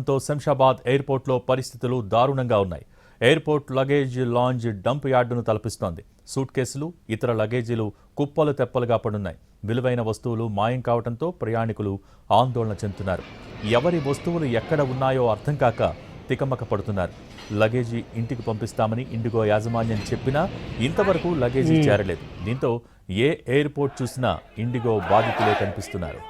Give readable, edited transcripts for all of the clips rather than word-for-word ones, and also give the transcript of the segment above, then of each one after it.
తో శంషాబాద్ ఎయిర్పోర్ట్లో పరిస్థితులు దారుణంగా ఉన్నాయి. ఎయిర్పోర్ట్ లగేజ్ లాంజ్ డంప్ యార్డును తలపిస్తోంది. సూట్ కేసులు, ఇతర లగేజీలు కుప్పలు తెప్పలుగా పడున్నాయి. విలువైన వస్తువులు మాయం కావడంతో ప్రయాణికులు ఆందోళన చెందుతున్నారు. ఎవరి వస్తువులు ఎక్కడ ఉన్నాయో అర్థం కాక తికమక పడుతున్నారు. లగేజీ ఇంటికి పంపిస్తామని ఇండిగో యాజమాన్యం చెప్పినా ఇంతవరకు లగేజీ చేరలేదు. దీంతో ఏ ఎయిర్పోర్ట్ చూసినా ఇండిగో బాధితులే కనిపిస్తున్నారు.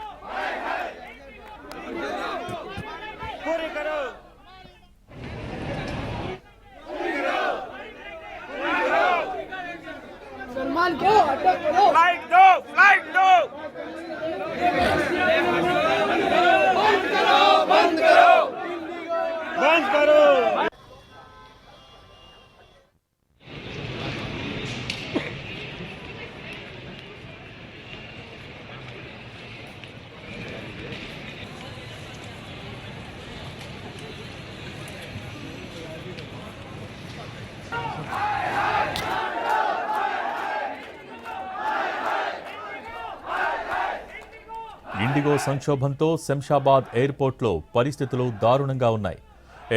ఇండిగో సంక్షోభంతో శంషాబాద్ ఎయిర్పోర్ట్లో పరిస్థితులు దారుణంగా ఉన్నాయి.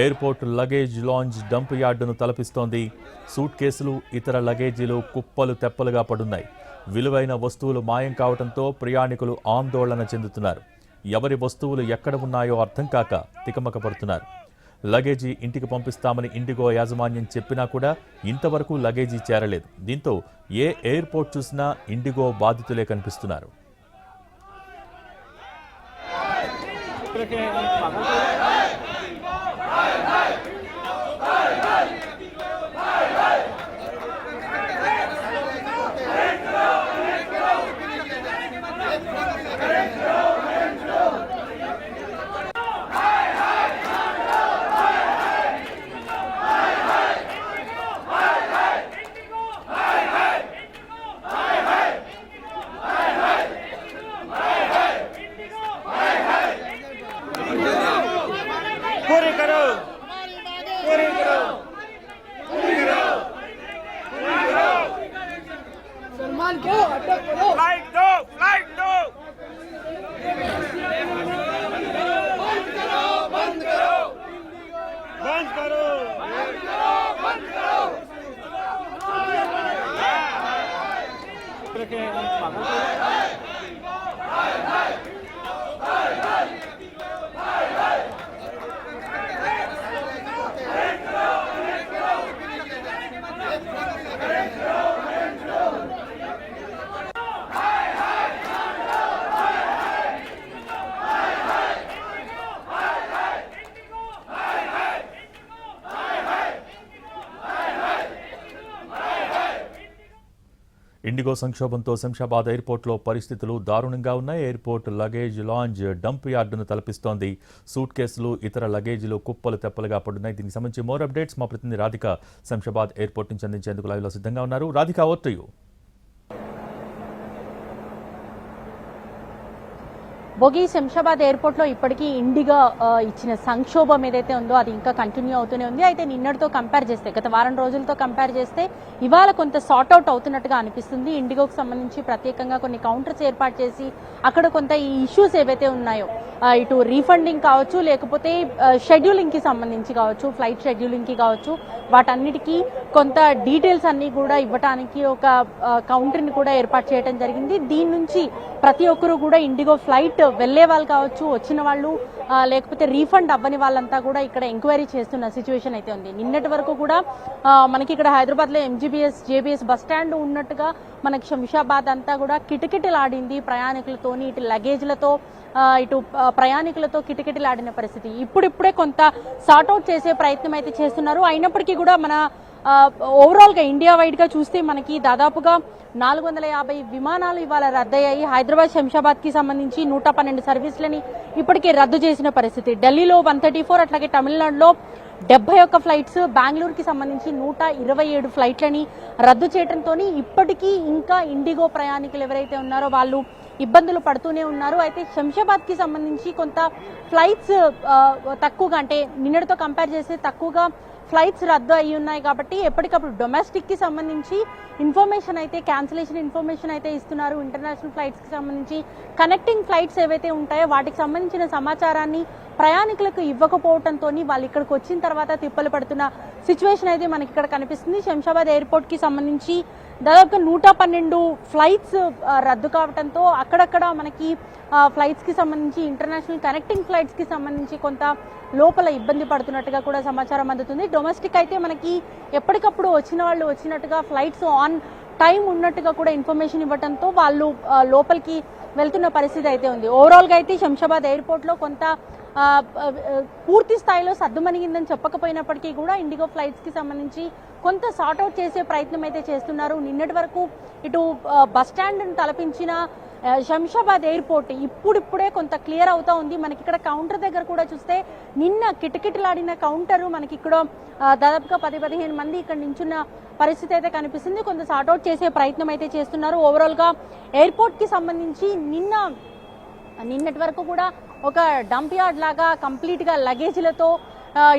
ఎయిర్పోర్ట్ లగేజ్ లాంజ్ డంప్ యార్డును తలపిస్తోంది. సూట్ కేసులు, ఇతర లగేజీలు కుప్పలు తెప్పలుగా పడున్నాయి. విలువైన వస్తువులు మాయం కావడంతో ప్రయాణికులు ఆందోళన చెందుతున్నారు. ఎవరి వస్తువులు ఎక్కడ ఉన్నాయో అర్థం కాక తికమక పడుతున్నారు. లగేజీ ఇంటికి పంపిస్తామని ఇండిగో యాజమాన్యం చెప్పినా కూడా ఇంతవరకు లగేజీ చేరలేదు. దీంతో ఏ ఎయిర్పోర్ట్ చూసినా ఇండిగో బాధితులే కనిపిస్తున్నారు. ఇండిగో సంక్షోభంతో శంషాబాద్ ఎయిర్పోర్ట్లో పరిస్థితులు దారుణంగా ఉన్నాయి. ఎయిర్పోర్ట్ లగేజ్ లాంజ్ డంప్ యార్డును తలపిస్తోంది. సూట్ కేసులు, ఇతర లగేజీలు కుప్పలు తెప్పలుగా పడున్నాయి. దీనికి సంబంధించి మోర్ అప్డేట్స్ మా ప్రతినిధి రాధిక శంషాబాద్ ఎయిర్పోర్ట్ నుంచి అందించేందుకు లైవ్లో సిద్ధంగా ఉన్నారు. Radhika, over to you. Bhogi, Shamshabad ఎయిర్పోర్ట్లో ఇప్పటికీ ఇండిగో ఇచ్చిన సంక్షోభం ఏదైతే ఉందో అది ఇంకా కంటిన్యూ అవుతూనే ఉంది. అయితే నిన్నటితో కంపేర్ చేస్తే, గత వారం రోజులతో కంపేర్ చేస్తే ఇవాళ కొంత సార్ట్అవుట్ అవుతున్నట్టుగా అనిపిస్తుంది. ఇండిగోకి సంబంధించి ప్రత్యేకంగా కొన్ని కౌంటర్స్ ఏర్పాటు చేసి అక్కడ కొంత ఈ ఇష్యూస్ ఏవైతే ఉన్నాయో, ఇటు రీఫండింగ్ కావచ్చు, లేకపోతే షెడ్యూలింగ్కి సంబంధించి కావచ్చు, ఫ్లైట్ షెడ్యూలింగ్కి కావచ్చు, వాటన్నిటికీ కొంత డీటెయిల్స్ అన్నీ కూడా ఇవ్వడానికి ఒక కౌంటర్ని కూడా ఏర్పాటు చేయడం జరిగింది. దీని నుంచి ప్రతి ఒక్కరూ కూడా ఇండిగో ఫ్లైట్ వెళ్లే వాళ్ళు కావచ్చు, వచ్చిన వాళ్ళు లేకపోతే రీఫండ్ అవ్వని వాళ్ళంతా కూడా ఇక్కడ ఎంక్వైరీ చేస్తున్న సిచ్యువేషన్ అయితే ఉంది. నిన్నటి వరకు కూడా మనకి ఇక్కడ హైదరాబాద్లో ఎంజీబీఎస్, జేబీఎస్ బస్ స్టాండ్ ఉన్నట్టుగా మనకి శంషాబాద్ అంతా కూడా కిటకిటలాడింది ప్రయాణికులతోని, ఇటు లగేజ్లతో, ఇటు ప్రయాణికులతో కిటకిటలాడిన పరిస్థితి. ఇప్పుడిప్పుడే కొంత సార్ట్అవుట్ చేసే ప్రయత్నం అయితే చేస్తున్నారు. అయినప్పటికీ కూడా మన ఓవరాల్గా ఇండియా వైడ్గా చూస్తే మనకి దాదాపుగా 450 విమానాలు ఇవాళ రద్దయ్యాయి. హైదరాబాద్ శంషాబాద్కి సంబంధించి 112 సర్వీసులని ఇప్పటికే రద్దు చేసిన పరిస్థితి. ఢిల్లీలో 134, అట్లాగే తమిళనాడులో 71 ఫ్లైట్స్, బెంగళూరుకి సంబంధించి 127 ఫ్లైట్లని రద్దు చేయడంతో ఇప్పటికీ ఇంకా ఇండిగో ప్రయాణికులు ఎవరైతే ఉన్నారో వాళ్ళు ఇబ్బందులు పడుతూనే ఉన్నారు. అయితే శంషాబాద్కి సంబంధించి కొంత ఫ్లైట్స్ తక్కువగా, అంటే నిన్నటితో కంపేర్ చేస్తే తక్కువగా ఫ్లైట్స్ రద్దు అయ్యి ఉన్నాయి. కాబట్టి ఎప్పటికప్పుడు డొమెస్టిక్కి సంబంధించి ఇన్ఫర్మేషన్ అయితే, క్యాన్సిలేషన్ ఇన్ఫర్మేషన్ అయితే ఇస్తున్నారు. ఇంటర్నేషనల్ ఫ్లైట్స్కి సంబంధించి కనెక్టింగ్ ఫ్లైట్స్ ఏవైతే ఉంటాయో వాటికి సంబంధించిన సమాచారాన్ని ప్రయాణికులకు ఇవ్వకపోవడంతో వాళ్ళు ఇక్కడికి వచ్చిన తర్వాత తిప్పలు పడుతున్న సిచ్యువేషన్ అయితే మనకి ఇక్కడ కనిపిస్తుంది. శంషాబాద్ ఎయిర్పోర్ట్కి సంబంధించి దాదాపుగా 112 ఫ్లైట్స్ రద్దు కావడంతో అక్కడక్కడ మనకి ఫ్లైట్స్కి సంబంధించి ఇంటర్నేషనల్ కనెక్టింగ్ ఫ్లైట్స్కి సంబంధించి కొంత లోపల ఇబ్బంది పడుతున్నట్టుగా కూడా సమాచారం అందుతుంది. డొమెస్టిక్ అయితే మనకి ఎప్పటికప్పుడు వచ్చిన వాళ్ళు వచ్చినట్టుగా ఫ్లైట్స్ ఆన్ టైం ఉన్నట్టుగా కూడా ఇన్ఫర్మేషన్ ఇవ్వడంతో వాళ్ళు లోపలికి వెళ్తున్న పరిస్థితి అయితే ఉంది. ఓవరాల్గా అయితే శంషాబాద్ ఎయిర్పోర్ట్లో కొంత పూర్తి స్థాయిలో సద్దుమణిగిందని చెప్పకపోయినప్పటికీ కూడా ఇండిగో ఫ్లైట్స్కి సంబంధించి కొంత సార్ట్అవుట్ చేసే ప్రయత్నం అయితే చేస్తున్నారు. నిన్నటి వరకు ఇటు బస్టాండ్ను తలపించిన శంషాబాద్ ఎయిర్పోర్ట్ ఇప్పుడిప్పుడే కొంత క్లియర్ అవుతా ఉంది. మనకి ఇక్కడ కౌంటర్ దగ్గర కూడా చూస్తే నిన్న కిటకిటలాడిన కౌంటరు మనకి ఇక్కడ దాదాపుగా 10-15 మంది ఇక్కడ నించున్న పరిస్థితి అయితే కనిపిస్తుంది. కొంత సార్ట్అవుట్ చేసే ప్రయత్నం అయితే చేస్తున్నారు. ఓవరాల్గా ఎయిర్పోర్ట్కి సంబంధించి నిన్నటి వరకు కూడా ఒక డంప్ యార్డ్ లాగా కంప్లీట్గా లగేజీలతో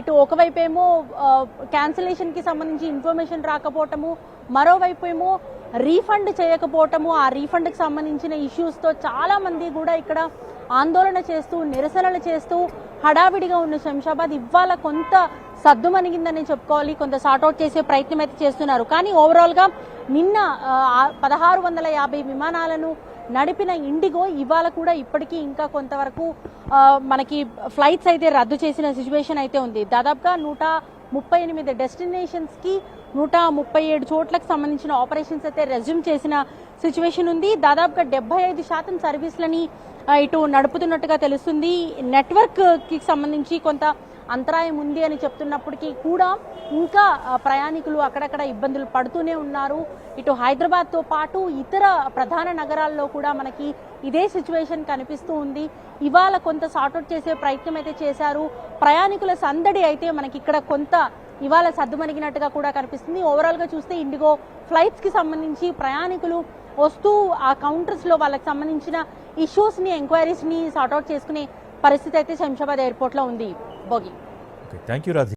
ఇటు ఒకవైపు ఏమో క్యాన్సిలేషన్కి సంబంధించి ఇన్ఫర్మేషన్ రాకపోవటము, మరోవైపు ఏమో రీఫండ్ చేయకపోవటము, ఆ రీఫండ్కి సంబంధించిన ఇష్యూస్తో చాలామంది కూడా ఇక్కడ ఆందోళన చేస్తూ నిరసనలు చేస్తూ హడావిడిగా ఉన్న శంషాబాద్ ఇవాళ కొంత సద్దుమణిగిందని చెప్పుకోవాలి. కొంత సార్ట్అవుట్ చేసే ప్రయత్నం అయితే చేస్తున్నారు. కానీ ఓవరాల్గా నిన్న 1650 విమానాలను నడిపిన ఇండిగో ఇవాళ కూడా ఇప్పటికీ ఇంకా కొంతవరకు మనకి ఫ్లైట్స్ అయితే రద్దు చేసిన సిచ్యువేషన్ అయితే ఉంది. దాదాపుగా 138 డెస్టినేషన్స్కి 137 చోట్లకు సంబంధించిన ఆపరేషన్స్ అయితే రెజ్యూమ్ చేసిన సిచ్యువేషన్ ఉంది. దాదాపుగా 75% సర్వీసులని ఇటు నడుపుతున్నట్టుగా తెలుస్తుంది. నెట్వర్క్కి సంబంధించి కొంత అంతరాయం ఉంది అని చెప్తున్నప్పటికీ కూడా ఇంకా ప్రయాణికులు అక్కడక్కడ ఇబ్బందులు పడుతూనే ఉన్నారు. ఇటు హైదరాబాద్తో పాటు ఇతర ప్రధాన నగరాల్లో కూడా మనకి ఇదే సిచ్యువేషన్ కనిపిస్తూ ఉంది. ఇవాళ కొంత సార్ట్అవుట్ చేసే ప్రయత్నం అయితే చేశారు. ప్రయాణికుల సందడి అయితే మనకి ఇక్కడ కొంత ఇవాళ సద్దుమణిగినట్టుగా కూడా కనిపిస్తుంది. ఓవరాల్గా చూస్తే ఇండిగో ఫ్లైట్స్కి సంబంధించి ప్రయాణికులు వస్తూ ఆ కౌంటర్స్లో వాళ్ళకి సంబంధించిన ఇష్యూస్ని ఎంక్వైరీస్ని సార్ట్అవుట్ చేసుకునే పరిస్థితి అయితే శంషాబాద్ ఎయిర్పోర్ట్లో ఉంది. భోగి. Thank you Radhi.